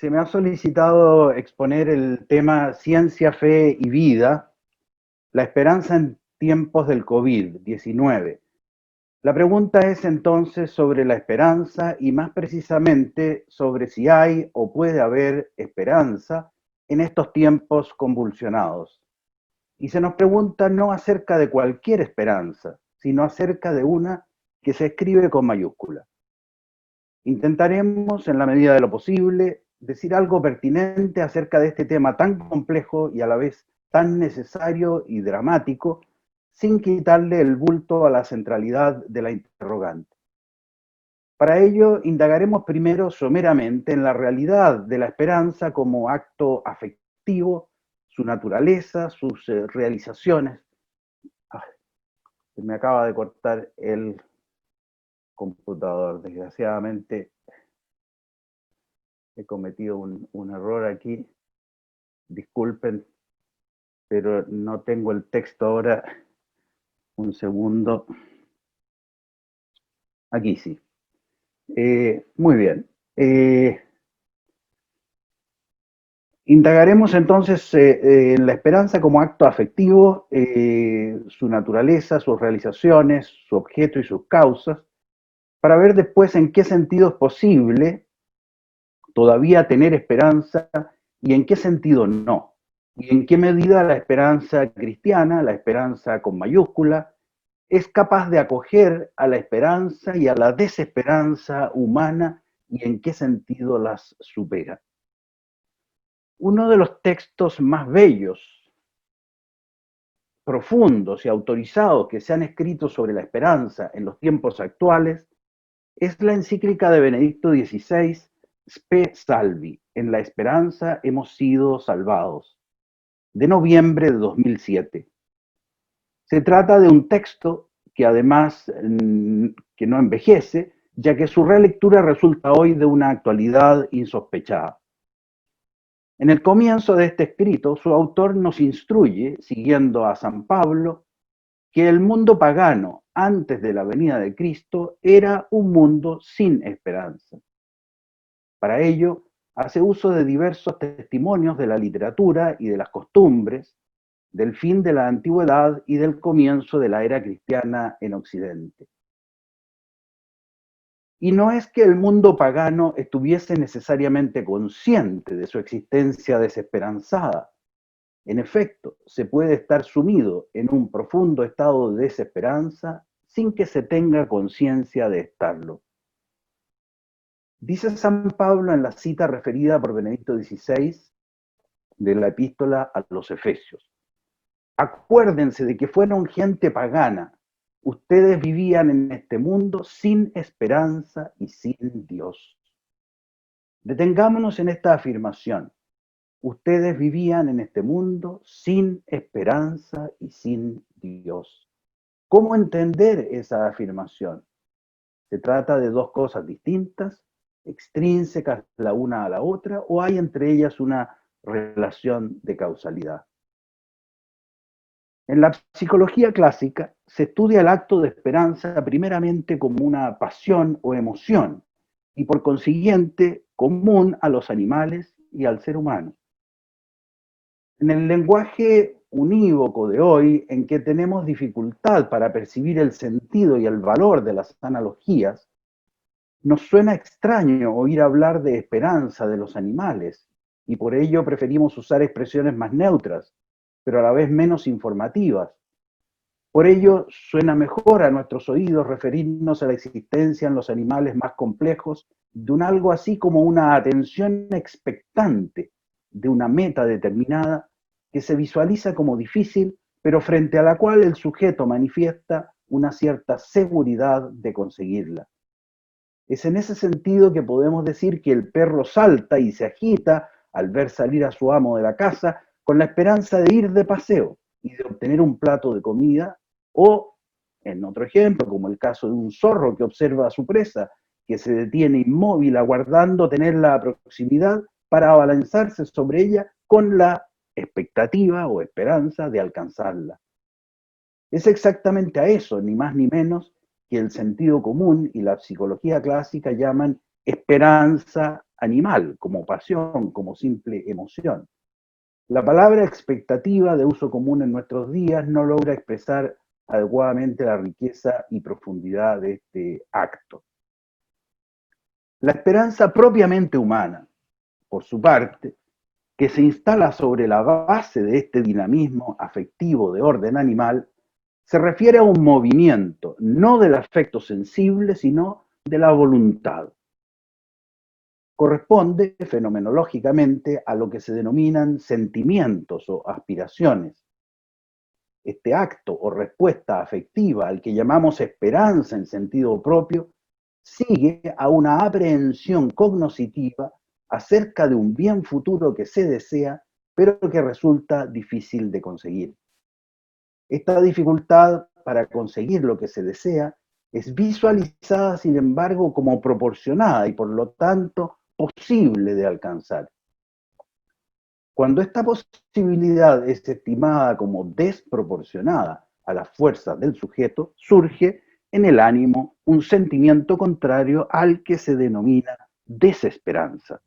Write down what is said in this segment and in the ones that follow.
Se me ha solicitado exponer el tema Ciencia, Fe y Vida, la esperanza en tiempos del COVID-19. La pregunta es entonces sobre la esperanza y más precisamente sobre si hay o puede haber esperanza en estos tiempos convulsionados. Y se nos pregunta no acerca de cualquier esperanza, sino acerca de una que se escribe con mayúscula. Intentaremos, en la medida de lo posible, decir algo pertinente acerca de este tema tan complejo y a la vez tan necesario y dramático, sin quitarle el bulto a la centralidad de la interrogante. Para ello, indagaremos primero someramente en la realidad de la esperanza como acto afectivo, su naturaleza, sus realizaciones. Ay, se me acaba de cortar el computador, desgraciadamente. He cometido un error aquí, disculpen, pero no tengo el texto ahora. Un segundo. Aquí sí. Muy bien. Indagaremos entonces en la esperanza como acto afectivo, su naturaleza, sus realizaciones, su objeto y sus causas, para ver después en qué sentido es posible todavía tener esperanza y en qué sentido no. Y en qué medida la esperanza cristiana, la esperanza con mayúscula, es capaz de acoger a la esperanza y a la desesperanza humana y en qué sentido las supera. Uno de los textos más bellos, profundos y autorizados que se han escrito sobre la esperanza en los tiempos actuales es la encíclica de Benedicto XVI, Spe Salvi, en la esperanza hemos sido salvados, de noviembre de 2007. Se trata de un texto que además que no envejece, ya que su relectura resulta hoy de una actualidad insospechada. En el comienzo de este escrito, su autor nos instruye, siguiendo a San Pablo, que el mundo pagano antes de la venida de Cristo era un mundo sin esperanza. Para ello, hace uso de diversos testimonios de la literatura y de las costumbres, del fin de la antigüedad y del comienzo de la era cristiana en Occidente. Y no es que el mundo pagano estuviese necesariamente consciente de su existencia desesperanzada. En efecto, se puede estar sumido en un profundo estado de desesperanza sin que se tenga conciencia de estarlo. Dice San Pablo en la cita referida por Benedicto XVI de la epístola a los Efesios: acuérdense de que fueron gente pagana. Ustedes vivían en este mundo sin esperanza y sin Dios. Detengámonos en esta afirmación. Ustedes vivían en este mundo sin esperanza y sin Dios. ¿Cómo entender esa afirmación? ¿Se trata de dos cosas distintas, extrínsecas la una a la otra, o hay entre ellas una relación de causalidad? En la psicología clásica se estudia el acto de esperanza primeramente como una pasión o emoción y por consiguiente común a los animales y al ser humano. En el lenguaje unívoco de hoy, en que tenemos dificultad para percibir el sentido y el valor de las analogías, nos suena extraño oír hablar de esperanza de los animales y por ello preferimos usar expresiones más neutras, pero a la vez menos informativas. Por ello, suena mejor a nuestros oídos referirnos a la existencia en los animales más complejos de un algo así como una atención expectante de una meta determinada que se visualiza como difícil, pero frente a la cual el sujeto manifiesta una cierta seguridad de conseguirla. Es en ese sentido que podemos decir que el perro salta y se agita al ver salir a su amo de la casa con la esperanza de ir de paseo y de obtener un plato de comida, o, en otro ejemplo, como el caso de un zorro que observa a su presa, que se detiene inmóvil aguardando tenerla a proximidad para abalanzarse sobre ella con la expectativa o esperanza de alcanzarla. Es exactamente a eso, ni más ni menos, que el sentido común y la psicología clásica llaman esperanza animal, como pasión, como simple emoción. La palabra expectativa, de uso común en nuestros días, no logra expresar adecuadamente la riqueza y profundidad de este acto. La esperanza propiamente humana, por su parte, que se instala sobre la base de este dinamismo afectivo de orden animal, se refiere a un movimiento, no del afecto sensible, sino de la voluntad. Corresponde fenomenológicamente a lo que se denominan sentimientos o aspiraciones. Este acto o respuesta afectiva, al que llamamos esperanza en sentido propio, sigue a una aprehensión cognoscitiva acerca de un bien futuro que se desea, pero que resulta difícil de conseguir. Esta dificultad para conseguir lo que se desea es visualizada, sin embargo, como proporcionada y por lo tanto posible de alcanzar. Cuando esta posibilidad es estimada como desproporcionada a las fuerzas del sujeto, surge en el ánimo un sentimiento contrario al que se denomina desesperanza.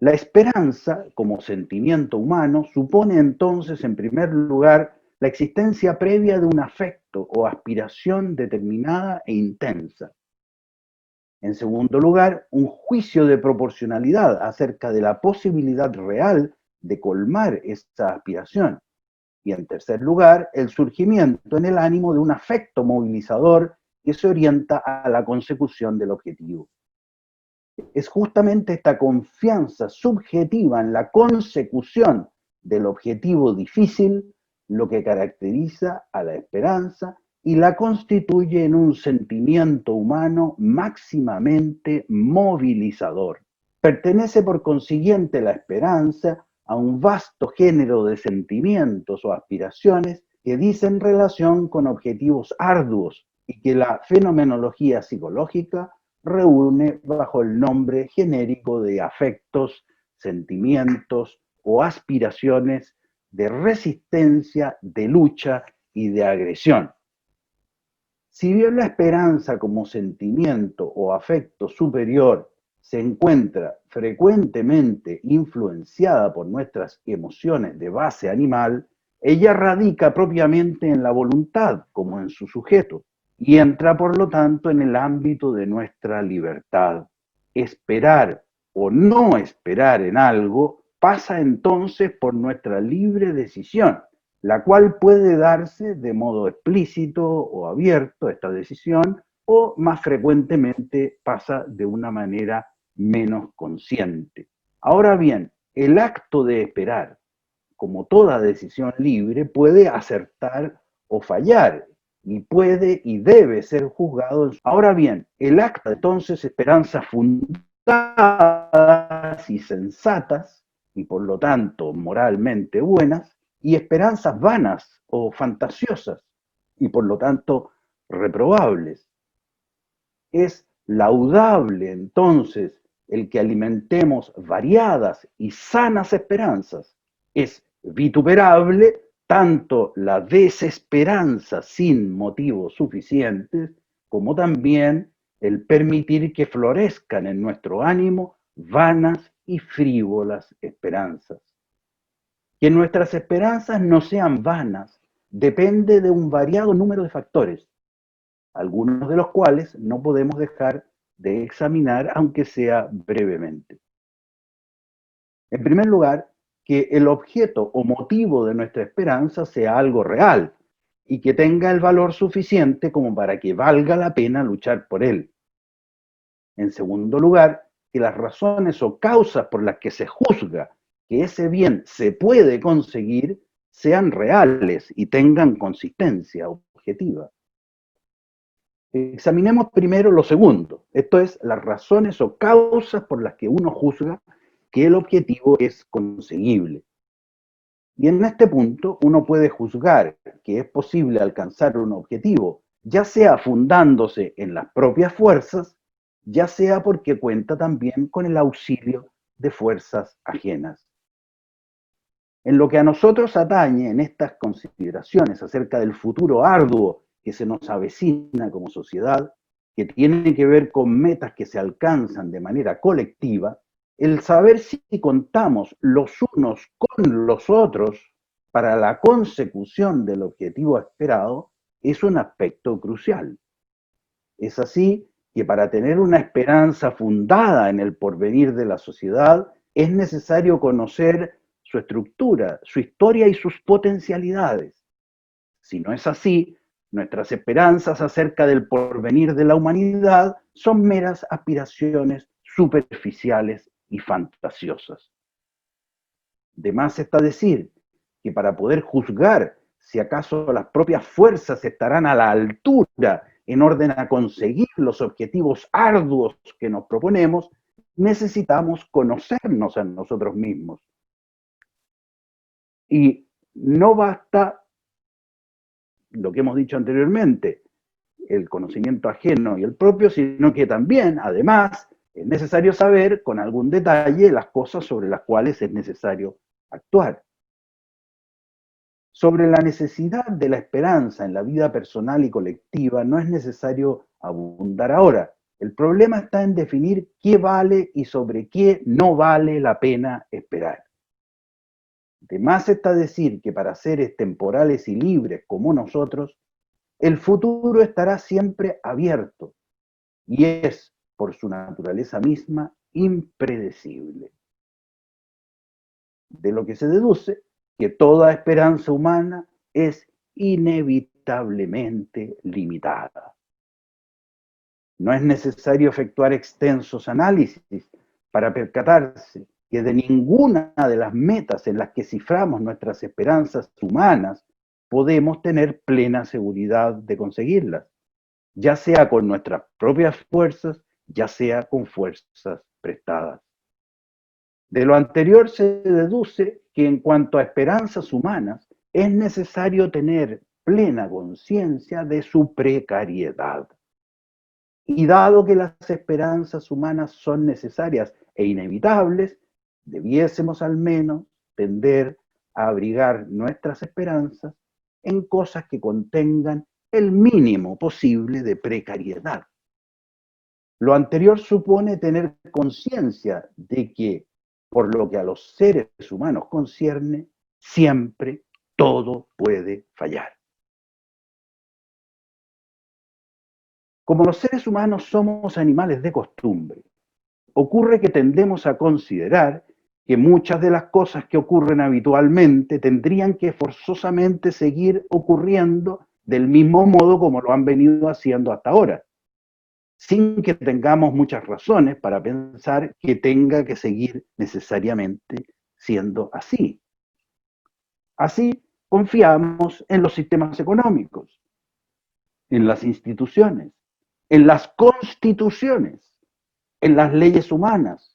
La esperanza, como sentimiento humano, supone entonces, en primer lugar, la existencia previa de un afecto o aspiración determinada e intensa. En segundo lugar, un juicio de proporcionalidad acerca de la posibilidad real de colmar esta aspiración. Y en tercer lugar, el surgimiento en el ánimo de un afecto movilizador que se orienta a la consecución del objetivo. Es justamente esta confianza subjetiva en la consecución del objetivo difícil lo que caracteriza a la esperanza y la constituye en un sentimiento humano máximamente movilizador. Pertenece por consiguiente la esperanza a un vasto género de sentimientos o aspiraciones que dicen relación con objetivos arduos y que la fenomenología psicológica reúne bajo el nombre genérico de afectos, sentimientos o aspiraciones de resistencia, de lucha y de agresión. Si bien la esperanza como sentimiento o afecto superior se encuentra frecuentemente influenciada por nuestras emociones de base animal, ella radica propiamente en la voluntad como en su sujeto y entra por lo tanto en el ámbito de nuestra libertad. Esperar o no esperar en algo pasa entonces por nuestra libre decisión, la cual puede darse de modo explícito o abierto, esta decisión, o más frecuentemente pasa de una manera menos consciente. Ahora bien, el acto de esperar, como toda decisión libre, puede acertar o fallar, y puede y debe ser juzgado. Ahora bien, el acto entonces esperanzas fundadas y sensatas, y por lo tanto moralmente buenas, y esperanzas vanas o fantasiosas, y por lo tanto reprobables. Es laudable entonces el que alimentemos variadas y sanas esperanzas. Es vituperable tanto la desesperanza sin motivos suficientes, como también el permitir que florezcan en nuestro ánimo vanas y frívolas esperanzas. Que nuestras esperanzas no sean vanas depende de un variado número de factores, algunos de los cuales no podemos dejar de examinar, aunque sea brevemente. En primer lugar, que el objeto o motivo de nuestra esperanza sea algo real y que tenga el valor suficiente como para que valga la pena luchar por él. En segundo lugar, que las razones o causas por las que se juzga que ese bien se puede conseguir sean reales y tengan consistencia objetiva. Examinemos primero lo segundo, esto es, las razones o causas por las que uno juzga que el objetivo es conseguible. Y en este punto uno puede juzgar que es posible alcanzar un objetivo, ya sea fundándose en las propias fuerzas, ya sea porque cuenta también con el auxilio de fuerzas ajenas. En lo que a nosotros atañe en estas consideraciones acerca del futuro arduo que se nos avecina como sociedad, que tiene que ver con metas que se alcanzan de manera colectiva, el saber si contamos los unos con los otros para la consecución del objetivo esperado es un aspecto crucial. Es así que para tener una esperanza fundada en el porvenir de la sociedad es necesario conocer su estructura, su historia y sus potencialidades. Si no es así, nuestras esperanzas acerca del porvenir de la humanidad son meras aspiraciones superficiales y fantasiosas. De más está decir que para poder juzgar si acaso las propias fuerzas estarán a la altura en orden a conseguir los objetivos arduos que nos proponemos, necesitamos conocernos a nosotros mismos. Y no basta lo que hemos dicho anteriormente, el conocimiento ajeno y el propio, sino que también, además, es necesario saber con algún detalle las cosas sobre las cuales es necesario actuar. Sobre la necesidad de la esperanza en la vida personal y colectiva no es necesario abundar ahora. El problema está en definir qué vale y sobre qué no vale la pena esperar. De más está decir que para seres temporales y libres como nosotros, el futuro estará siempre abierto y es, por su naturaleza misma, impredecible. De lo que se deduce que toda esperanza humana es inevitablemente limitada. No es necesario efectuar extensos análisis para percatarse que de ninguna de las metas en las que ciframos nuestras esperanzas humanas podemos tener plena seguridad de conseguirlas, ya sea con nuestras propias fuerzas, ya sea con fuerzas prestadas. De lo anterior se deduce que en cuanto a esperanzas humanas, es necesario tener plena conciencia de su precariedad. Y dado que las esperanzas humanas son necesarias e inevitables, debiésemos al menos tender a abrigar nuestras esperanzas en cosas que contengan el mínimo posible de precariedad. Lo anterior supone tener conciencia de que, por lo que a los seres humanos concierne, siempre todo puede fallar. Como los seres humanos somos animales de costumbre, ocurre que tendemos a considerar que muchas de las cosas que ocurren habitualmente tendrían que forzosamente seguir ocurriendo del mismo modo como lo han venido haciendo hasta ahora, sin que tengamos muchas razones para pensar que tenga que seguir necesariamente siendo así. Así, confiamos en los sistemas económicos, en las instituciones, en las constituciones, en las leyes humanas,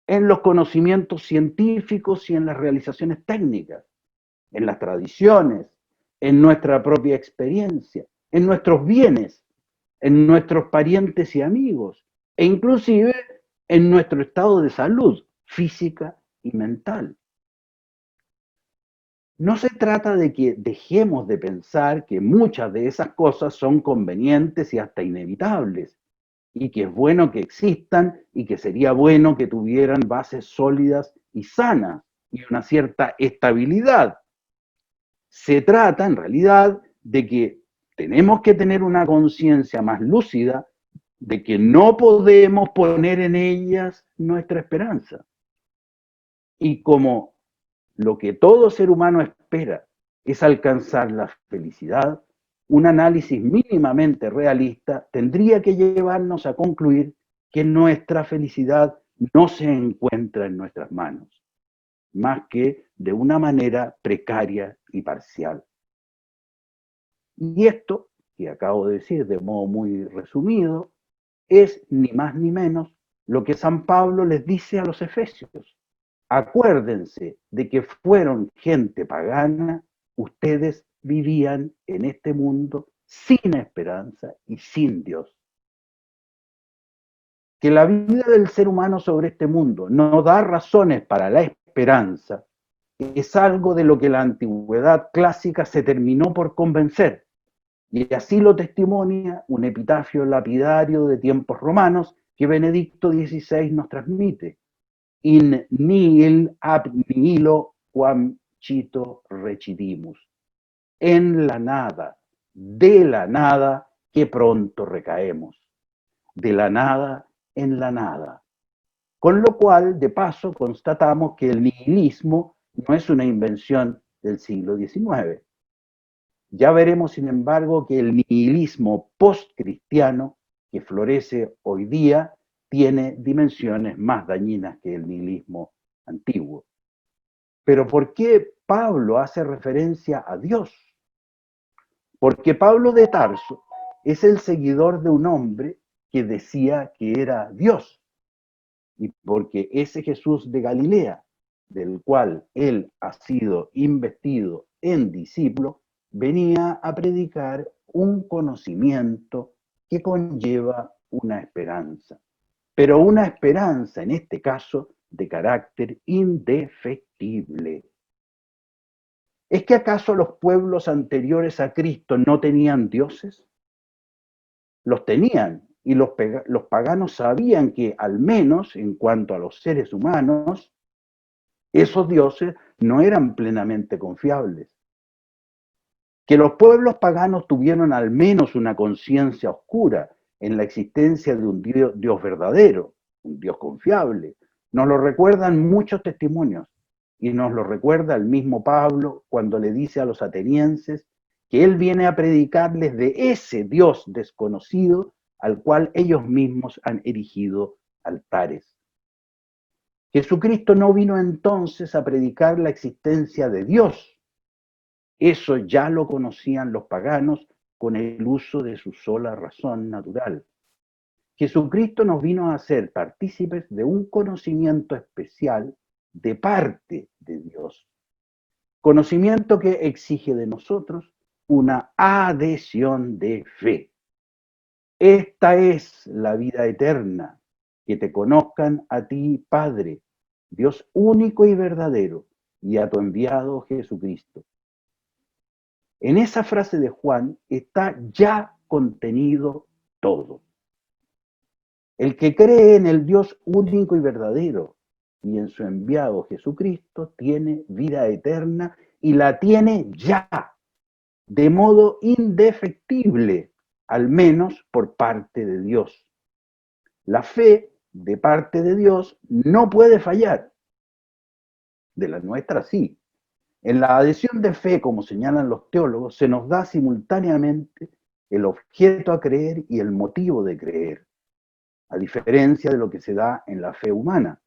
en los conocimientos científicos y en las realizaciones técnicas, en las tradiciones, en nuestra propia experiencia, en nuestros bienes, en nuestros parientes y amigos, e inclusive en nuestro estado de salud física y mental. No se trata de que dejemos de pensar que muchas de esas cosas son convenientes y hasta inevitables, y que es bueno que existan y que sería bueno que tuvieran bases sólidas y sanas y una cierta estabilidad. Se trata, en realidad, de que tenemos que tener una conciencia más lúcida de que no podemos poner en ellas nuestra esperanza. Y como lo que todo ser humano espera es alcanzar la felicidad, un análisis mínimamente realista tendría que llevarnos a concluir que nuestra felicidad no se encuentra en nuestras manos, más que de una manera precaria y parcial. Y esto, que acabo de decir de modo muy resumido, es ni más ni menos lo que San Pablo les dice a los efesios. Acuérdense de que fueron gente pagana, ustedes vivían en este mundo sin esperanza y sin Dios. Que la vida del ser humano sobre este mundo no da razones para la esperanza es algo de lo que la antigüedad clásica se terminó por convencer, Y así lo testimonia un epitafio lapidario de tiempos romanos que Benedicto XVI nos transmite. In nihil ab nihilo quam cito recidimus. En la nada, de la nada, que pronto recaemos. De la nada en la nada. Con lo cual, de paso, constatamos que el nihilismo no es una invención del siglo XIX. Ya veremos, sin embargo, que el nihilismo postcristiano que florece hoy día tiene dimensiones más dañinas que el nihilismo antiguo. Pero ¿por qué Pablo hace referencia a Dios? Porque Pablo de Tarso es el seguidor de un hombre que decía que era Dios. Y porque ese Jesús de Galilea, del cual él ha sido investido en discípulo, venía a predicar un conocimiento que conlleva una esperanza, pero una esperanza, en este caso, de carácter indefectible. ¿Es que acaso los pueblos anteriores a Cristo no tenían dioses? Los tenían, y los paganos sabían que, al menos en cuanto a los seres humanos, esos dioses no eran plenamente confiables. Que los pueblos paganos tuvieron al menos una conciencia oscura en la existencia de un Dios verdadero, un Dios confiable. Nos lo recuerdan muchos testimonios, y nos lo recuerda el mismo Pablo cuando le dice a los atenienses que él viene a predicarles de ese Dios desconocido al cual ellos mismos han erigido altares. Jesucristo no vino entonces a predicar la existencia de Dios. Eso ya lo conocían los paganos con el uso de su sola razón natural. Jesucristo nos vino a hacer partícipes de un conocimiento especial de parte de Dios. Conocimiento que exige de nosotros una adhesión de fe. Esta es la vida eterna, que te conozcan a ti, Padre, Dios único y verdadero, y a tu enviado Jesucristo. En esa frase de Juan está ya contenido todo. El que cree en el Dios único y verdadero y en su enviado Jesucristo tiene vida eterna y la tiene ya, de modo indefectible, al menos por parte de Dios. La fe de parte de Dios no puede fallar. De la nuestra sí. En la adhesión de fe, como señalan los teólogos, se nos da simultáneamente el objeto a creer y el motivo de creer, a diferencia de lo que se da en la fe humana.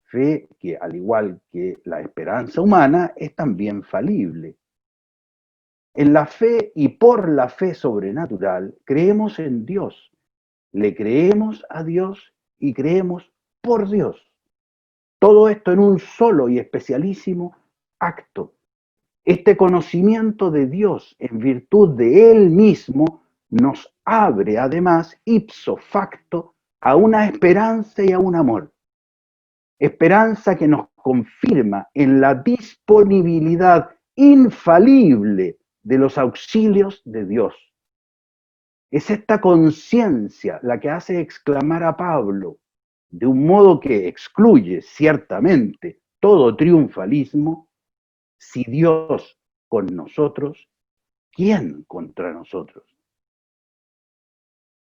Fe que, al igual que la esperanza humana, es también falible. En la fe y por la fe sobrenatural, creemos en Dios, le creemos a Dios y creemos por Dios. Todo esto en un solo y especialísimo acto. Este conocimiento de Dios en virtud de Él mismo nos abre además ipso facto a una esperanza y a un amor. Esperanza que nos confirma en la disponibilidad infalible de los auxilios de Dios. Es esta conciencia la que hace exclamar a Pablo, de un modo que excluye ciertamente todo triunfalismo: si Dios con nosotros, ¿quién contra nosotros?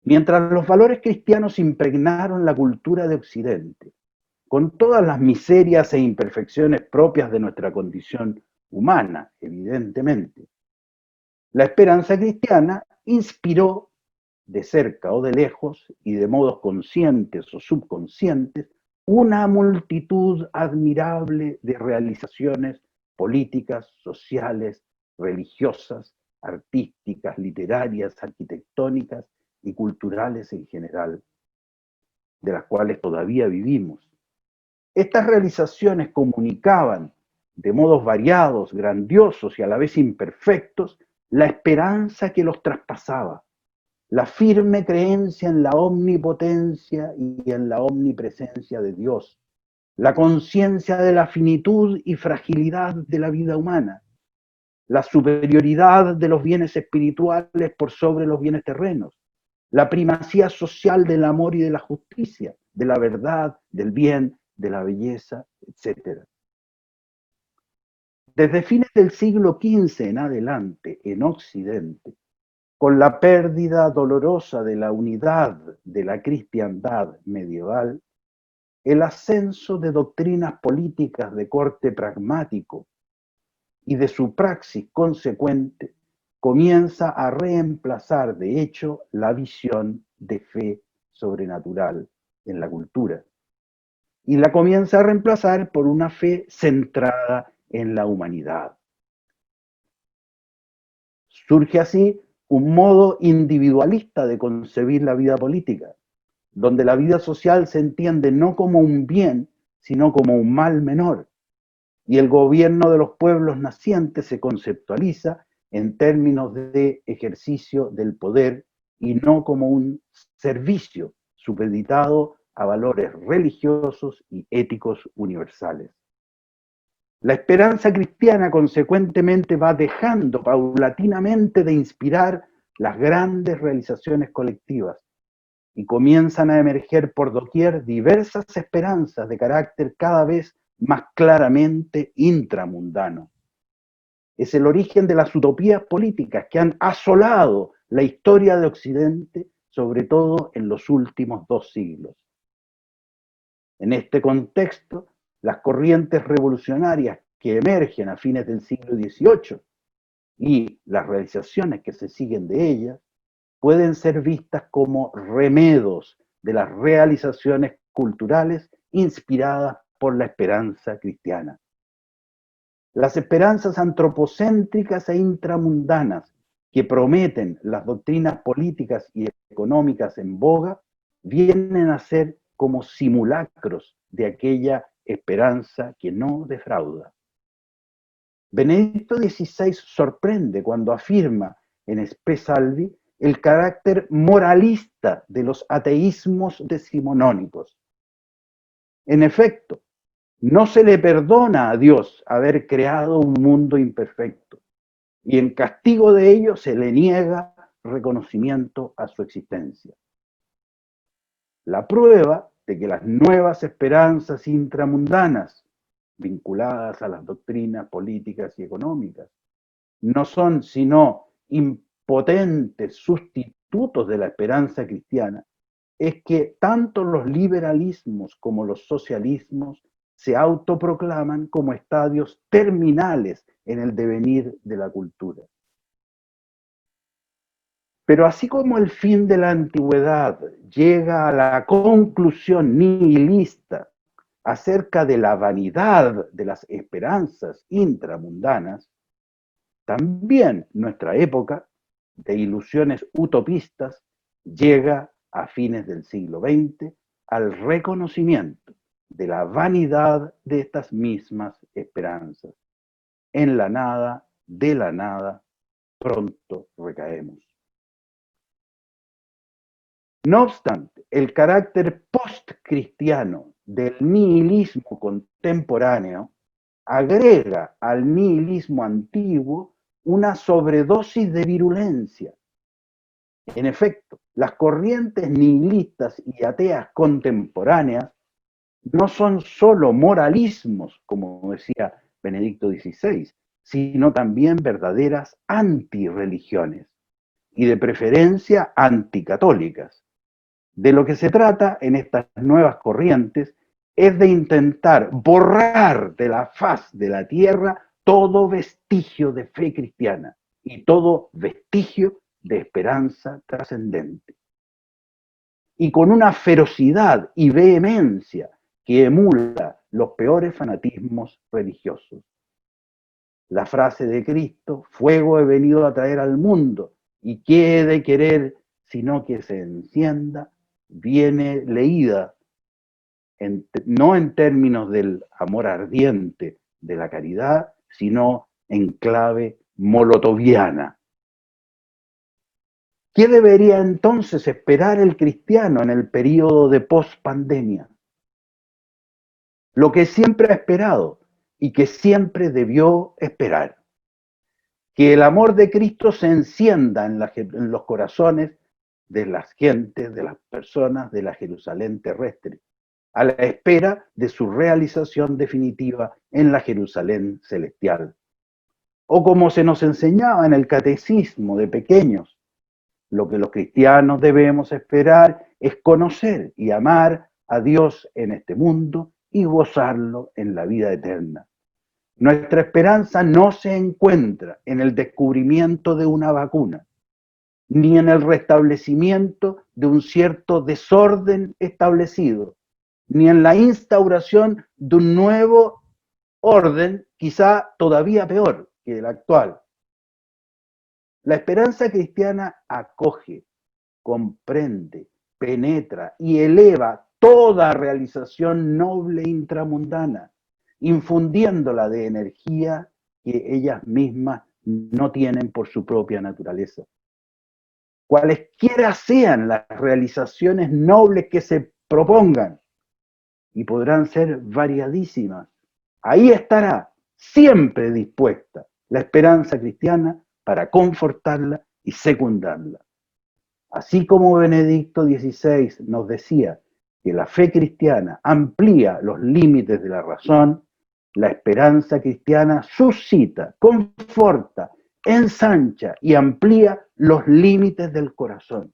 Mientras los valores cristianos impregnaron la cultura de Occidente, con todas las miserias e imperfecciones propias de nuestra condición humana, evidentemente, la esperanza cristiana inspiró, de cerca o de lejos, y de modos conscientes o subconscientes, una multitud admirable de realizaciones políticas, sociales, religiosas, artísticas, literarias, arquitectónicas y culturales en general, de las cuales todavía vivimos. Estas realizaciones comunicaban de modos variados, grandiosos y a la vez imperfectos la esperanza que los traspasaba, la firme creencia en la omnipotencia y en la omnipresencia de Dios, la conciencia de la finitud y fragilidad de la vida humana, la superioridad de los bienes espirituales por sobre los bienes terrenos, la primacía social del amor y de la justicia, de la verdad, del bien, de la belleza, etc. Desde fines del siglo XV en adelante, en Occidente, con la pérdida dolorosa de la unidad de la cristiandad medieval, el ascenso de doctrinas políticas de corte pragmático y de su praxis consecuente comienza a reemplazar, de hecho, la visión de fe sobrenatural en la cultura. Y la comienza a reemplazar por una fe centrada en la humanidad. Surge así un modo individualista de concebir la vida política, donde la vida social se entiende no como un bien, sino como un mal menor, y el gobierno de los pueblos nacientes se conceptualiza en términos de ejercicio del poder y no como un servicio supeditado a valores religiosos y éticos universales. La esperanza cristiana consecuentemente va dejando paulatinamente de inspirar las grandes realizaciones colectivas y comienzan a emerger por doquier diversas esperanzas de carácter cada vez más claramente intramundano. Es el origen de las utopías políticas que han asolado la historia de Occidente, sobre todo en los últimos 2 siglos. En este contexto, las corrientes revolucionarias que emergen a fines del siglo XVIII y las realizaciones que se siguen de ellas pueden ser vistas como remedos de las realizaciones culturales inspiradas por la esperanza cristiana. Las esperanzas antropocéntricas e intramundanas que prometen las doctrinas políticas y económicas en boga vienen a ser como simulacros de aquella esperanza que no defrauda. Benedicto XVI sorprende cuando afirma en Spe Salvi el carácter moralista de los ateísmos decimonónicos. En efecto, no se le perdona a Dios haber creado un mundo imperfecto, y en castigo de ello se le niega reconocimiento a su existencia. La prueba de que las nuevas esperanzas intramundanas vinculadas a las doctrinas políticas y económicas no son sino impotentes sustitutos de la esperanza cristiana, es que tanto los liberalismos como los socialismos se autoproclaman como estadios terminales en el devenir de la cultura. Pero así como el fin de la antigüedad llega a la conclusión nihilista acerca de la vanidad de las esperanzas intramundanas, también nuestra época de ilusiones utopistas llega a fines del siglo XX al reconocimiento de la vanidad de estas mismas esperanzas. En la nada, de la nada, pronto recaemos. No obstante, el carácter postcristiano del nihilismo contemporáneo agrega al nihilismo antiguo una sobredosis de virulencia. En efecto, las corrientes nihilistas y ateas contemporáneas no son solo moralismos, como decía Benedicto XVI, sino también verdaderas antirreligiones y de preferencia anticatólicas. De lo que se trata en estas nuevas corrientes es de intentar borrar de la faz de la tierra todo vestigio de fe cristiana y todo vestigio de esperanza trascendente. Y con una ferocidad y vehemencia que emula los peores fanatismos religiosos. La frase de Cristo, fuego he venido a traer al mundo, y qué he de querer sino que se encienda, viene leída no en términos del amor ardiente de la caridad, sino en clave molotoviana. ¿Qué debería entonces esperar el cristiano en el periodo de pospandemia? Lo que siempre ha esperado y que siempre debió esperar. que el amor de Cristo se encienda en los corazones de las gentes, de las personas de la Jerusalén terrestre, a la espera de su realización definitiva en la Jerusalén celestial. O como se nos enseñaba en el catecismo de pequeños, lo que los cristianos debemos esperar es conocer y amar a Dios en este mundo y gozarlo en la vida eterna. Nuestra esperanza no se encuentra en el descubrimiento de una vacuna, ni en el restablecimiento de un cierto desorden establecido, ni en la instauración de un nuevo orden, quizá todavía peor que el actual. La esperanza cristiana acoge, comprende, penetra y eleva toda realización noble e intramundana, infundiéndola de energía que ellas mismas no tienen por su propia naturaleza. Cualesquiera sean las realizaciones nobles que se propongan, y podrán ser variadísimas, ahí estará siempre dispuesta la esperanza cristiana para confortarla y secundarla. Así como Benedicto XVI nos decía que la fe cristiana amplía los límites de la razón, la esperanza cristiana suscita, conforta, ensancha y amplía los límites del corazón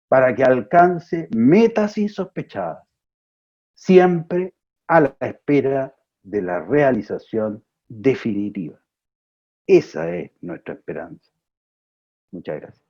para que alcance metas insospechadas, siempre a la espera de la realización definitiva. Esa es nuestra esperanza. Muchas gracias.